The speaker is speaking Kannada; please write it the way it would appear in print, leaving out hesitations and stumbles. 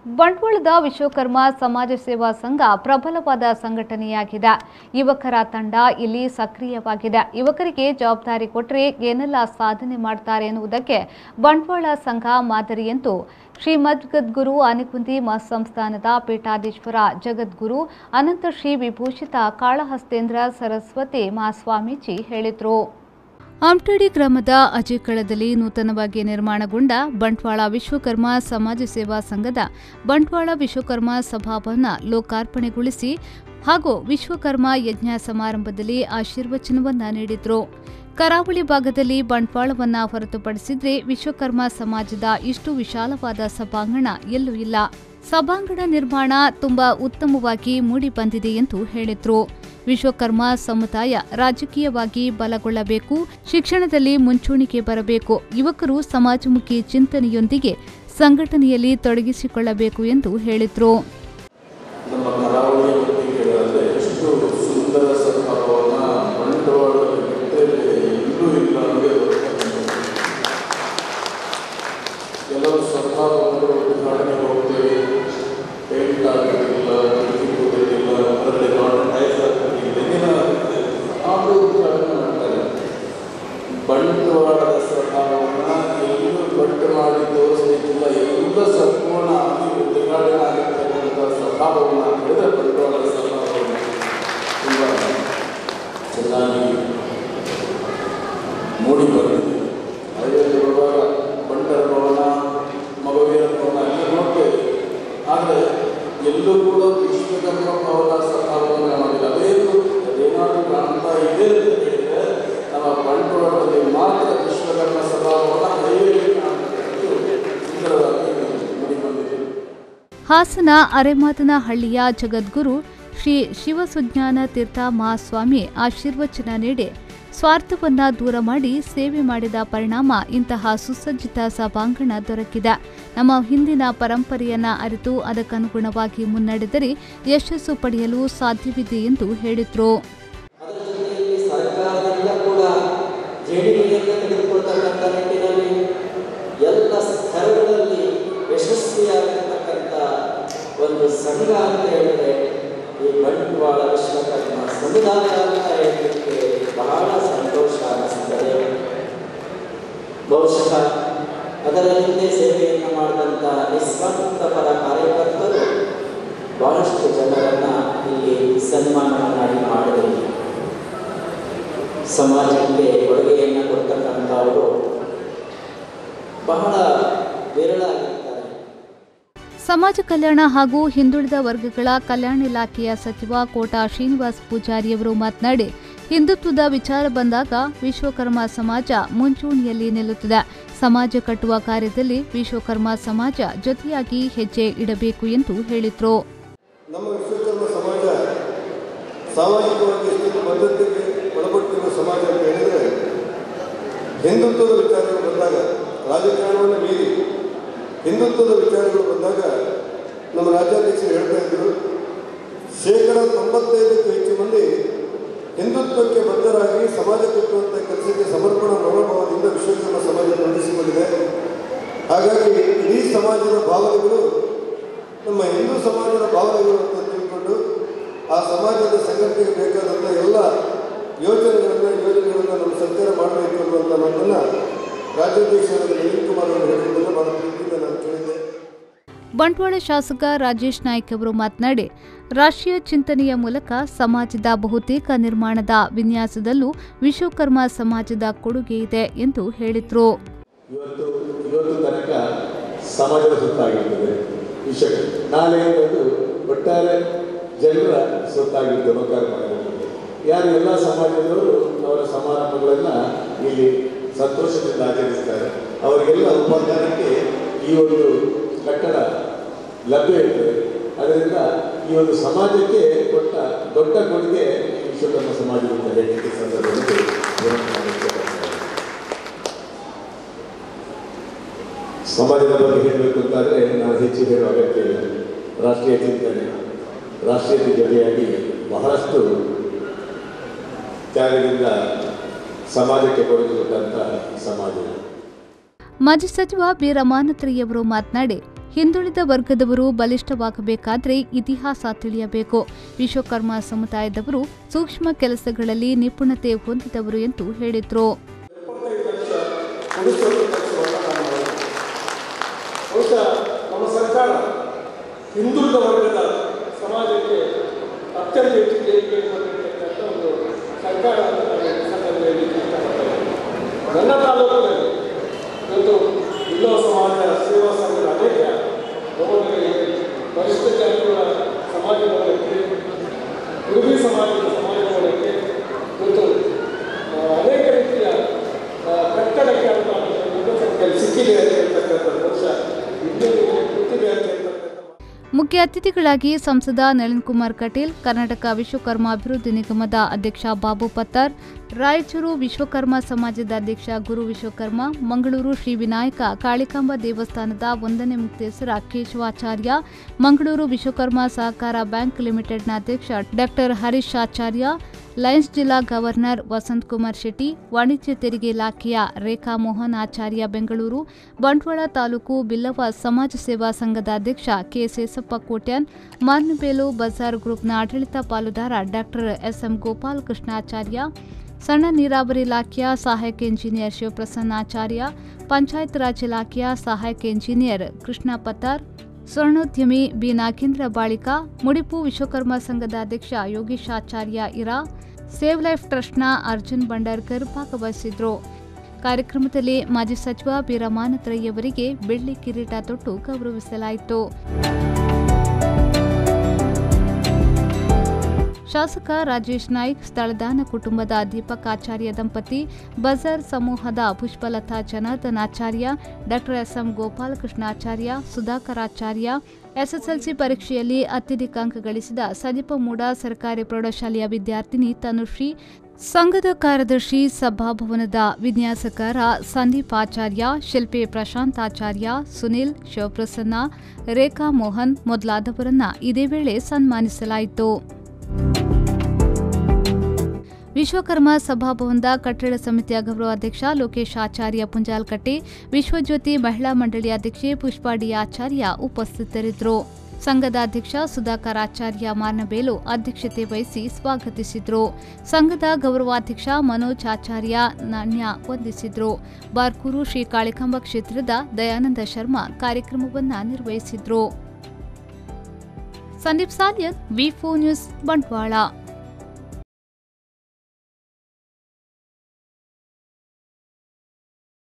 ಬಂಟ್ವಾಳದ ವಿಶ್ವಕರ್ಮ ಸಮಾಜ ಸೇವಾ ಸಂಘ ಪ್ರಬಲವಾದ ಸಂಘಟನೆಯಾಗಿದೆ. ಯುವಕರ ತಂಡ ಇಲ್ಲಿ ಸಕ್ರಿಯವಾಗಿದೆ. ಯುವಕರಿಗೆ ಜವಾಬ್ದಾರಿ ಕೊಟ್ಟರೆ ಏನೆಲ್ಲ ಸಾಧನೆ ಮಾಡ್ತಾರೆ ಎನ್ನುವುದಕ್ಕೆ ಬಂಟ್ವಾಳ ಸಂಘ ಮಾದರಿ ಎಂದು ಶ್ರೀಮದ್ ಜಗದ್ಗುರು ಆನೆಗುಂದಿ ಮಹಾಸಂಸ್ಥಾನದ ಪೀಠಾಧೀಶ್ವರ ಜಗದ್ಗುರು ಅನಂತ ಶ್ರೀ ವಿಭೂಷಿತ ಕಾಳಹಸ್ತೇಂದ್ರ ಸರಸ್ವತಿ ಮಹಾಸ್ವಾಮೀಜಿ ಹೇಳಿದರು. ಆಮ್ಟಡಿ ಗ್ರಾಮದ ಅಜೇಕಳದಲ್ಲಿ ನೂತನವಾಗಿ ನಿರ್ಮಾಣಗೊಂಡ ಬಂಟ್ವಾಳ ವಿಶ್ವಕರ್ಮ ಸಮಾಜ ಸೇವಾ ಸಂಘದ ಬಂಟ್ವಾಳ ವಿಶ್ವಕರ್ಮ ಸಭಾಭವನ ಲೋಕಾರ್ಪಣೆಗೊಳಿಸಿ ಹಾಗೂ ವಿಶ್ವಕರ್ಮ ಯಜ್ಞ ಸಮಾರಂಭದಲ್ಲಿ ಆಶೀರ್ವಚನವನ್ನ ನೀಡಿದರು. ಕರಾವಳಿ ಭಾಗದಲ್ಲಿ ಬಂಟ್ವಾಳವನ್ನ ಹೊರತುಪಡಿಸಿದ್ರೆ ವಿಶ್ವಕರ್ಮ ಸಮಾಜದ ಇಷ್ಟು ವಿಶಾಲವಾದ ಸಭಾಂಗಣ ಎಲ್ಲೂ ಇಲ್ಲ. ಸಭಾಂಗಣ ನಿರ್ಮಾಣ ತುಂಬಾ ಉತ್ತಮವಾಗಿ ಮೂಡಿ ಬಂದಿದೆ ಎಂದು ಹೇಳಿದರು. ವಿಶ್ವಕರ್ಮ ಸಮುದಾಯ ರಾಜಕೀಯವಾಗಿ ಬಲಗೊಳ್ಳಬೇಕು, ಶಿಕ್ಷಣದಲ್ಲಿ ಮುಂಚೂಣಿಗೆ ಬರಬೇಕು, ಯುವಕರು ಸಮಾಜಮುಖಿ ಚಿಂತನೆಯೊಂದಿಗೆ ಸಂಘಟನೆಯಲ್ಲಿ ತೊಡಗಿಸಿಕೊಳ್ಳಬೇಕು ಎಂದು ಹೇಳಿದರು. ಬಂಟ್ವಾಳದ ಸ್ವಭಾವವನ್ನು ಎಲ್ಲೂ ಬಟ್ಟು ಮಾಡಿ ತೋರಿಸಲಿಕ್ಕಿಲ್ಲ. ಎಲ್ಲ ಸಂಪೂರ್ಣ ಉದ್ಘಾಟನೆ ಆಗಿರ್ತಕ್ಕಂಥ ಸ್ವಭಾವವನ್ನು ಹೇಳಿದ್ರೆ ಬಂಟ್ವಾಳದ ಸ್ವಭಾವವನ್ನು ತುಂಬ ಚೆನ್ನಾಗಿ ಮೂಡಿ ಬಂದಿದೆ. ಹಳ್ಳಿಯಲ್ಲಿ ಬರುವಾಗ ಬಂಟರ ಭವನ, ಮಗುವಿನ ಭವನ ಎಲ್ಲ ನೋಡ್ತೇವೆ. ಆದರೆ ಎಲ್ಲೂ ಕೂಡ ವಿಶ್ವಕರ್ಮ ಭವನ ಸ್ವಭಾವವನ್ನು ಮಾಡಿಲ್ಲ. ಅದೇನಾದರೂ ಕಾಣ್ತಾ ಇದೆ ಅಂತ ಹೇಳಿದರೆ ನಮ್ಮ ಬಂಟ್ವಾಳದಲ್ಲಿ ಮಾತ್ರ ವಿಶ್ವಕರ್ಮ ಸ್ವಭಾವವನ್ನು ಸುಂದರವಾಗಿ ಮೂಡಿಬಂದಿದೆ. ಹಾಸನ ಅರೆಮಾದನಹಳ್ಳಿಯ ಜಗದ್ಗುರು ಶ್ರೀ ಶಿವಸುಜ್ಞಾನ ತೀರ್ಥ ಮಹಾಸ್ವಾಮಿ ಆಶೀರ್ವಚನ ನೀಡಿ ಸ್ವಾರ್ಥವನ್ನ ದೂರ ಮಾಡಿ ಸೇವೆ ಮಾಡಿದ ಪರಿಣಾಮ ಇಂತಹ ಸುಸಜ್ಜಿತ ಸಭಾಂಗಣ ದೊರಕಿದೆ. ನಮ್ಮ ಹಿಂದಿನ ಪರಂಪರೆಯನ್ನ ಅರಿತು ಅದಕ್ಕನುಗುಣವಾಗಿ ಮುನ್ನಡೆದರೆ ಯಶಸ್ಸು ಪಡೆಯಲು ಸಾಧ್ಯವಿದೆ ಎಂದು ಹೇಳಿದರು. ಎಲ್ಲ ಸ್ತರಗಳಲ್ಲಿ ಯಶಸ್ವಿಯಾಗಿರ್ತಕ್ಕಂಥ ಒಂದು ಸಂಘ ಅಂತ ಹೇಳಿದ್ರೆ ಈ ಬಂಟ್ವಾಳ ವಿಶ್ವಕರ್ಮ ಸಮುದಾಯ ಅಂತ ಹೇಳಲಿಕ್ಕೆ ಬಹಳ ಸಂತೋಷ ಅನಿಸ್ತದೆ. ಬಹುಶಃ ಅದರ ಹಿಂದೆ ಸೇವೆಯನ್ನು ಮಾಡಿದಂಥ ನಿಸ್ವಾರ್ಥಪರ ಕಾರ್ಯಕರ್ತರು ಬಹಳಷ್ಟು ಜನರನ್ನು ಇಲ್ಲಿ ಸನ್ಮಾನವನ್ನಾಗಿ ಮಾಡಿದರು. ಸಮಾಜಕ್ಕೆ ಕೊಡುಗೆಯನ್ನು ಕೊಡ್ತಕ್ಕಂಥವರು ಬಹಳ ವಿರಳ ಆಗಿರ್ತಾರೆ. ಸಮಾಜ ಕಲ್ಯಾಣ ಹಾಗೂ ಹಿಂದುಳಿದ ವರ್ಗಗಳ ಕಲ್ಯಾಣ ಇಲಾಖೆಯ ಸಚಿವ ಕೋಟಾ ಶ್ರೀನಿವಾಸ್ ಪೂಜಾರಿಯವರು ಮಾತನಾಡಿ, ಹಿಂದುತ್ವದ ವಿಚಾರ ಬಂದಾಗ ವಿಶ್ವಕರ್ಮ ಸಮಾಜ ಮುಂಚೂಣಿಯಲ್ಲಿ ನಿಲ್ಲುತ್ತದೆ. ಸಮಾಜ ಕಟ್ಟುವ ಕಾರ್ಯದಲ್ಲಿ ವಿಶ್ವಕರ್ಮ ಸಮಾಜ ಜೊತೆಯಾಗಿ ಹೆಜ್ಜೆ ಇಡಬೇಕು ಎಂದು ಹೇಳಿದರು. ನಮ್ಮ ವಿಶ್ವಕರ್ಮ ಸಮಾಜ ಸಾಮಾಜಿಕವಾಗಿ ಎಷ್ಟು ಬದ್ಧತೆಗೆ ಒಳಪಟ್ಟಿರುವ ಸಮಾಜ ಅಂತ ಹೇಳಿದರೆ, ಹಿಂದುತ್ವದ ವಿಚಾರಗಳು ಬಂದಾಗ, ರಾಜಕಾರಣವನ್ನು ಮೀರಿ ಹಿಂದುತ್ವದ ವಿಚಾರಗಳು ಬಂದಾಗ ನಮ್ಮ ರಾಜ್ಯಾಧ್ಯಕ್ಷರು ಹೇಳ್ತಾ ಇದ್ದರು, 95% ಹೆಚ್ಚು ಮಂದಿ ಹಿಂದುತ್ವಕ್ಕೆ ಬದ್ಧರಾಗಿ ಸಮಾಜ ಕಟ್ಟುವಂಥ ಕೆಲಸಕ್ಕೆ ಸಮರ್ಪಣಾ ಮನೋಭಾವದಿಂದ ವಿಶ್ವಕರ್ಮ ಸಮಾಜ ತೊಡಗಿಸಿಕೊಂಡಿದೆ. ಹಾಗಾಗಿ ಇಡೀ ಸಮಾಜದ ಭಾವನೆಗಳು ನಮ್ಮ ಹಿಂದೂ ಸಮಾಜದ ಭಾವನೆಗಳು ಅಂತ ತಿಳ್ಕೊಂಡು ಆ ಸಮಾಜದ ಸಂಘಟನೆಗೆ ಬೇಕಾದಂಥ ಎಲ್ಲ ಯೋಜನೆಗಳನ್ನು ನಮ್ಮ ಸರ್ಕಾರ ಮಾಡಬೇಕು ಅನ್ನುವಂಥ ಮಾತನ್ನು ರಾಜ್ಯಾಧ್ಯಕ್ಷರಾದ ನಳಿನ್ ಕುಮಾರ್ ಅವರು ಹೇಳಿದ್ದನ್ನು ಬಹಳ ಪ್ರೀತಿಯಿಂದ ನಾನು ಕೇಳಿದ್ದೆ. ಬಂಟ್ವಾಳ ಶಾಸಕ ರಾಜೇಶ್ ನಾಯ್ಕ್ ಅವರು ಮಾತನಾಡಿ, ರಾಷ್ಟ್ರೀಯ ಚಿಂತನೆಯ ಮೂಲಕ ಸಮಾಜದ ಬಹುತೇಕ ನಿರ್ಮಾಣದ ವಿನ್ಯಾಸದಲ್ಲೂ ವಿಶ್ವಕರ್ಮ ಸಮಾಜದ ಕೊಡುಗೆ ಇದೆ ಎಂದು ಹೇಳಿದರು. ಇವತ್ತು ತನಕ ಸಮಾಜದ ಸುತ್ತಾಗಿರ್ತದೆ ನಾಳೆ ಅದು ಒಟ್ಟಾರೆ ಜನರ ಸೊತ್ತಾಗಿರ್ತದೆ. ಮಕರ್ಮ ಯಾರು ಎಲ್ಲ ಸಮಾಜದವರು ಅವರ ಸಮಾರಂಭಗಳನ್ನು ಇಲ್ಲಿ ಸಂತೋಷದಿಂದ ಆಚರಿಸ್ತಾರೆ. ಅವರಿಗೆಲ್ಲ ಉಪಕಾರಕ್ಕೆ ಈ ಒಂದು ಕಟ್ಟಡ ಲಭ್ಯ ಇರ್ತದೆ. ಅದರಿಂದ ಈ ಒಂದು ಸಮಾಜಕ್ಕೆ ಕೊಟ್ಟ ದೊಡ್ಡ ಕೊಡುಗೆ ವಿಶ್ವಕರ್ಮ ಸಮಾಜದಿಂದ ಹೇಳಲಿಕ್ಕೆ ಸಂದರ್ಭದಲ್ಲಿ ಸಮಾಜದ ಬಗ್ಗೆ ಹೇಳಬೇಕು ಅಂತಾದರೆ ನಾವು ಹೆಚ್ಚು ಹೇಳುವ ಅಗತ್ಯ ಇಲ್ಲ. ರಾಷ್ಟ್ರೀಯ ಚಿಂತನೆ, ರಾಷ್ಟ್ರೀಯತೆ ಜೊತೆಯಾಗಿ ಬಹಳಷ್ಟು ತ್ಯಾಗದಿಂದ ಸಮಾಜಕ್ಕೆ ಕೊಡುಗೆಂತಹ ಸಮಾಜ. ಮಾಜಿ ಸಚಿವ ಬಿ ರಮಾನಾಥ್ರಯ್ಯವರು ಮಾತನಾಡಿ, ಹಿಂದುಳಿದ ವರ್ಗದವರು ಬಲಿಷ್ಠವಾಗಬೇಕಾದ್ರೆ ಇತಿಹಾಸ ತಿಳಿಯಬೇಕು. ವಿಶ್ವಕರ್ಮ ಸಮುದಾಯದವರು ಸೂಕ್ಷ್ಮ ಕೆಲಸಗಳಲ್ಲಿ ನಿಪುಣತೆ ಹೊಂದಿದವರು ಎಂದು ಹೇಳಿದರು. ನಮ್ಮ ಸರ್ಕಾರ ಹಿಂದುಳಿದ ವರ್ಗದ ಸಮಾಜಕ್ಕೆ ಅತ್ಯಂತ ಹೆಚ್ಚು ದೇಣಿಗೆ ಕೊಟ್ಟಿರ್ತಕ್ಕಂಥ ಒಂದು ಸರ್ಕಾರ ಅಂತ ನಾನು ಸಂದರ್ಭದಲ್ಲಿ ಇಷ್ಟಪಡ್ತೇನೆ. ನನ್ನ ತಾಲೂಕಿನಲ್ಲಿ ಇವತ್ತು ವಿಲ್ಲೋ ಸಮಾಜ ಸೇವಾ ಸಂಘದ ಅನೇಕ ಭವನಗಳಿಗೆ, ಪರಿಶಿಷ್ಟ ಜಾತಿಗಳ ಸಮಾಜ ಭವನಕ್ಕೆ, ಕುರುಬಿ ಸಮಾಜದ ಸಮಾಜ ಭವನಕ್ಕೆ ಇವತ್ತು ಅನೇಕ ರೀತಿಯ ಕಟ್ಟಡಕ್ಕೆ ಅಂತ ಸಿಕ್ಕಿದೆ ಅಂತ ಹೇಳ್ತಕ್ಕಂಥ ಬಹುಶಃ ಮುಖ್ಯ ಅತಿಥಿಗಳಾಗಿ ಸಂಸದ ನಳಿನ್ ಕುಮಾರ್ ಕಟೀಲ್, ಕರ್ನಾಟಕ ವಿಶ್ವಕರ್ಮ ಅಭಿವೃದ್ಧಿ ನಿಗಮದ ಅಧ್ಯಕ್ಷ ಬಾಬು ಪತ್ತಾರ್, ರಾಯಚೂರು ವಿಶ್ವಕರ್ಮ ಸಮಾಜದ ಅಧ್ಯಕ್ಷ ಗುರು ವಿಶ್ವಕರ್ಮ, ಮಂಗಳೂರು ಶ್ರೀ ವಿನಾಯಕ ಕಾಳಿಕಾಂಬ ದೇವಸ್ಥಾನದ 1ನೇ ಮುಕ್ತೇಸರ ಕೇಶವಾಚಾರ್ಯ, ಮಂಗಳೂರು ವಿಶ್ವಕರ್ಮ ಸಹಕಾರ ಬ್ಯಾಂಕ್ ಲಿಮಿಟೆಡ್ನ ಅಧ್ಯಕ್ಷ ಡಾಕ್ಟರ್ ಹರೀಶ್ ಆಚಾರ್ಯ, ಲಯನ್ಸ್ ಜಿಲ್ಲಾ ಗವರ್ನರ್ ವಸಂತ್ ಕುಮಾರ್ ಶೆಟ್ಟಿ, ವಾಣಿಜ್ಯ ತೆರಿಗೆ ಇಲಾಖೆಯ ರೇಖಾ ಮೋಹನ್ ಆಚಾರ್ಯ ಬೆಂಗಳೂರು, ಬಂಟ್ವಾಳ ತಾಲೂಕು ಬಿಲ್ಲವ ಸಮಾಜ ಸೇವಾ ಸಂಘದ ಅಧ್ಯಕ್ಷ ಕೆ ಸೇಸಪ್ಪ ಕೋಟ್ಯಾನ್, ಮಾರ್ನಬೇಲು ಬಜಾರ್ ಗ್ರೂಪ್ನ ಆಡಳಿತ ಪಾಲುದಾರ ಡಾಕ್ಟರ್ ಎಸ್ಎಂ ಗೋಪಾಲ್ ಕೃಷ್ಣಾಚಾರ್ಯ, ಸಣ್ಣ ನೀರಾವರಿ ಇಲಾಖೆಯ ಸಹಾಯಕ ಇಂಜಿನಿಯರ್ ಶಿವಪ್ರಸನ್ನಾಚಾರ್ಯ, ಪಂಚಾಯತ್ ರಾಜ್ ಇಲಾಖೆಯ ಸಹಾಯಕ ಇಂಜಿನಿಯರ್ ಕೃಷ್ಣ ಪತ್ತಾರ್, ಸ್ವರ್ಣೋದ್ಯಮಿ ಬಿ ನಾಗೇಂದ್ರ ಬಾಳಿಕ, ಮುಡಿಪು ವಿಶ್ವಕರ್ಮ ಸಂಘದ ಅಧ್ಯಕ್ಷ ಯೋಗೀಶ್ ಆಚಾರ್ಯ ಇರಾ, ಸೇವ್ ಲೈಫ್ ಟ್ರಸ್ಟ್ನ ಅರ್ಜುನ್ ಬಂಡರ್ಕರ್ ಭಾಗವಹಿಸಿದ್ರು. ಕಾರ್ಯಕ್ರಮದಲ್ಲಿ ಮಾಜಿ ಸಚಿವ ಬಿ ರಮಾನಾಥ್ ರೈ ಅವರಿಗೆ ಬೆಳ್ಳಿ ಕಿರೀಟ ತೊಟ್ಟು ಗೌರವಿಸಲಾಯಿತು. ಶಾಸಕ ರಾಜೇಶ್ ನಾಯ್ಕ್, ಸ್ಥಳದಾನ ಕುಟುಂಬದ ದೀಪಕ್ ಆಚಾರ್ಯ ದಂಪತಿ, ಬಜಾರ್ ಸಮೂಹದ ಪುಷ್ಪಲತಾ ಜನಾರ್ದನ್ ಆಚಾರ್ಯ, ಡಾಕ್ಟರ್ ಎಸ್ಎಂ ಗೋಪಾಲಕೃಷ್ಣಾಚಾರ್ಯ, ಸುಧಾಕರಾಚಾರ್ಯ, ಎಸ್ಎಸ್ಎಲ್ಸಿ ಪರೀಕ್ಷೆಯಲ್ಲಿ ಅತ್ಯಧಿಕ ಅಂಕ ಗಳಿಸಿದ ಸಜಿಪಮೂಡ ಸರ್ಕಾರಿ ಪ್ರೌಢಶಾಲೆಯ ವಿದ್ಯಾರ್ಥಿನಿ ತನುಶ್ರೀ, ಸಂಘದ ಕಾರ್ಯದರ್ಶಿ, ಸಭಾಭವನದ ವಿನ್ಯಾಸಕಾರ ಸಂದೀಪ್ ಆಚಾರ್ಯ, ಶಿಲ್ಪಿ ಪ್ರಶಾಂತ್ ಆಚಾರ್ಯ, ಸುನಿಲ್, ಶಿವಪ್ರಸನ್ನ, ರೇಖಾ ಮೋಹನ್ ಮೊದಲಾದವರನ್ನ ಇದೇ ವೇಳೆ ಸನ್ಮಾನಿಸಲಾಯಿತು. ವಿಶ್ವಕರ್ಮ ಸಭಾಭವನದ ಕಟ್ಟಡ ಸಮಿತಿಯ ಗೌರವಾಧ್ಯಕ್ಷ ಲೋಕೇಶ್ ಆಚಾರ್ಯ ಪುಂಜಾಲ್ಕಟ್ಟೆ, ವಿಶ್ವಜ್ಯೋತಿ ಮಹಿಳಾ ಮಂಡಳಿ ಅಧ್ಯಕ್ಷೆ ಪುಷ್ಪಾಡಿ ಆಚಾರ್ಯ ಉಪಸ್ಥಿತರಿದ್ದರು. ಸಂಘದ ಅಧ್ಯಕ್ಷ ಸುಧಾಕರ್ ಆಚಾರ್ಯ ಮಾರ್ನಬೇಲು ಅಧ್ಯಕ್ಷತೆ ವಹಿಸಿ ಸ್ವಾಗತಿಸಿದರು. ಸಂಘದ ಗೌರವಾಧ್ಯಕ್ಷ ಮನೋಜ್ ಆಚಾರ್ಯ ನಾಣ್ಯ ವಂದಿಸಿದರು. ಬಾರ್ಕೂರು ಶ್ರೀ ಕಾಳಿಕಾಂಬ ಕ್ಷೇತ್ರದ ದಯಾನಂದ ಶರ್ಮಾ ಕಾರ್ಯಕ್ರಮವನ್ನು ನಿರ್ವಹಿಸಿದರು. ಸಂದೀಪ್ ಸಾಲ್ಯನ್, ವಿ4 ನ್ಯೂಸ್, ಬಂಟ್ವಾಳ.